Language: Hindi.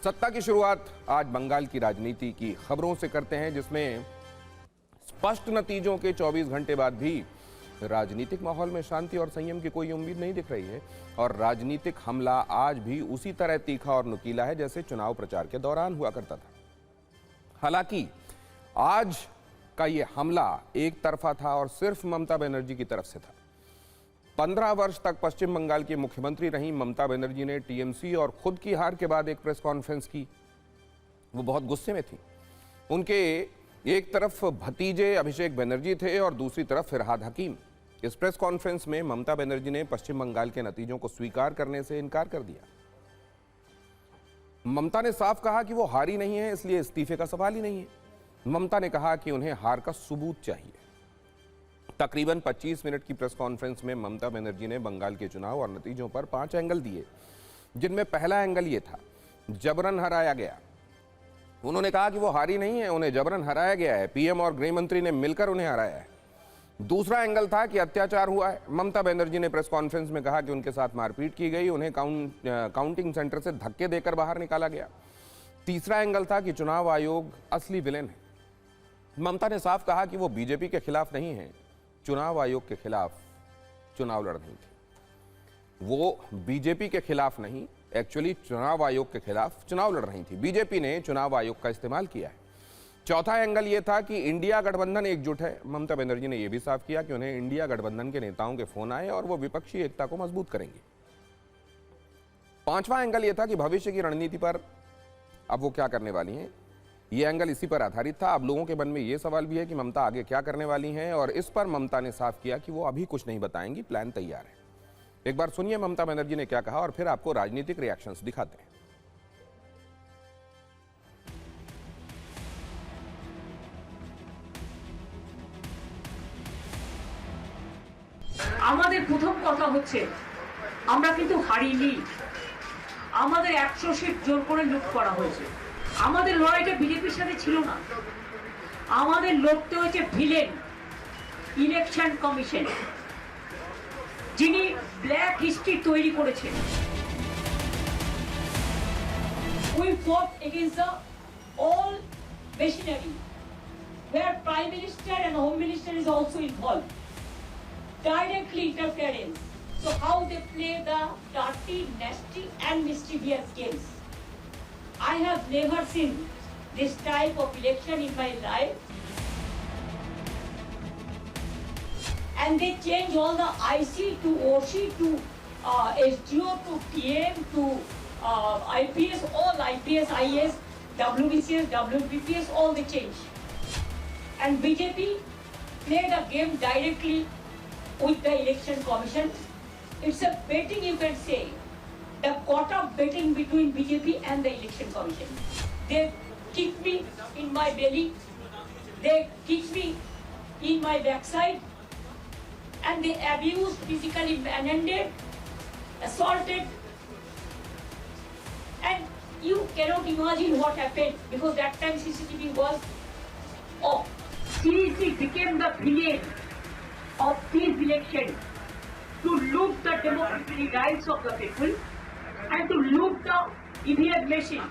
सत्ता की शुरुआत आज बंगाल की राजनीति की खबरों से करते हैं, जिसमें स्पष्ट नतीजों के 24 घंटे बाद भी राजनीतिक माहौल में शांति और संयम की कोई उम्मीद नहीं दिख रही है और राजनीतिक हमला आज भी उसी तरह तीखा और नुकीला है जैसे चुनाव प्रचार के दौरान हुआ करता था। हालांकि आज का यह हमला एक तरफा था और सिर्फ ममता बनर्जी की तरफ से था। 15 वर्ष तक पश्चिम बंगाल की मुख्यमंत्री रही ममता बनर्जी ने टीएमसी और खुद की हार के बाद एक प्रेस कॉन्फ्रेंस की। वो बहुत गुस्से में थी। उनके एक तरफ भतीजे अभिषेक बनर्जी थे और दूसरी तरफ फिरहाद हकीम। इस प्रेस कॉन्फ्रेंस में ममता बनर्जी ने पश्चिम बंगाल के नतीजों को स्वीकार करने से इनकार कर दिया। ममता ने साफ कहा कि वो हारी नहीं है, इसलिए इस्तीफे का सवाल ही नहीं है। ममता ने कहा कि उन्हें हार का सबूत चाहिए। तकरीबन 25 मिनट की प्रेस कॉन्फ्रेंस में ममता बनर्जी ने बंगाल के चुनाव और नतीजों पर 5 एंगल दिए, जिनमें पहला एंगल ये था, जबरन हराया गया। उन्होंने कहा कि वो हारी नहीं है, उन्हें जबरन हराया गया है। पीएम और गृह मंत्री ने मिलकर उन्हें हराया है। दूसरा एंगल था कि अत्याचार हुआ है। ममता बनर्जी ने प्रेस कॉन्फ्रेंस में कहा कि उनके साथ मारपीट की गई, उन्हें काउंटिंग सेंटर से धक्के देकर बाहर निकाला गया। तीसरा एंगल था कि चुनाव आयोग असली विलेन है। ममता ने साफ कहा कि वो बीजेपी के खिलाफ नहीं है, चुनाव आयोग के खिलाफ चुनाव लड़ रही थी। वो बीजेपी के खिलाफ नहीं, एक्चुअली चुनाव आयोग के खिलाफ चुनाव लड़ रही थी। बीजेपी ने चुनाव आयोग का इस्तेमाल किया है। चौथा एंगल यह था कि इंडिया गठबंधन एकजुट है। ममता बनर्जी ने यह भी साफ किया कि उन्हें इंडिया गठबंधन के नेताओं के फोन आए और वो विपक्षी एकता को मजबूत करेंगे। पांचवा एंगल यह था कि भविष्य की रणनीति पर अब वो क्या करने वाली हैं। यह एंगल इसी पर आधारित था। अब लोगों के मन में यह सवाल भी है कि ममता आगे क्या करने वाली हैं, और इस पर ममता ने साफ किया कि वो अभी कुछ नहीं बताएंगी, प्लान तैयार है। एक बार सुनिए ममता बनर्जी ने क्या कहा और फिर आपको राजनीतिक रिएक्शंस दिखाते हैं। আমাদের প্রথম কথা হচ্ছে আমরা কিন্তু হারিনি। আমাদের 100 সিট জোর করে লুট করা হয়েছে। আমাদের লড়াইটা বিজেপির সাথে ছিল না। আমাদের লড়তে হয়েছে ভিলেন ইলেকশন কমিশন, যিনি ব্ল্যাক হিস্ট্রি তৈরি করেছেন। We fought against the all machinery where Prime Minister and Home Minister is also involved. Directly interference. So how they play the dirty, nasty and mischievous games. I have never seen this type of election in my life. And they change all the IC to OC to SDO to PM to IPS, all IPS, IS, WBCS, WBPS, all they change. And BJP played a game directly with the election commission. It's a betting, you can say, the caught up betting between BJP and the election commission. They kicked me in my belly, they kicked me in my backside, and they abused, physically manhandled, assaulted, and you cannot imagine what happened because that time CCTV was off. CEC became the villain of this election to loot the democratic rights of the people and to loot the EVM machine.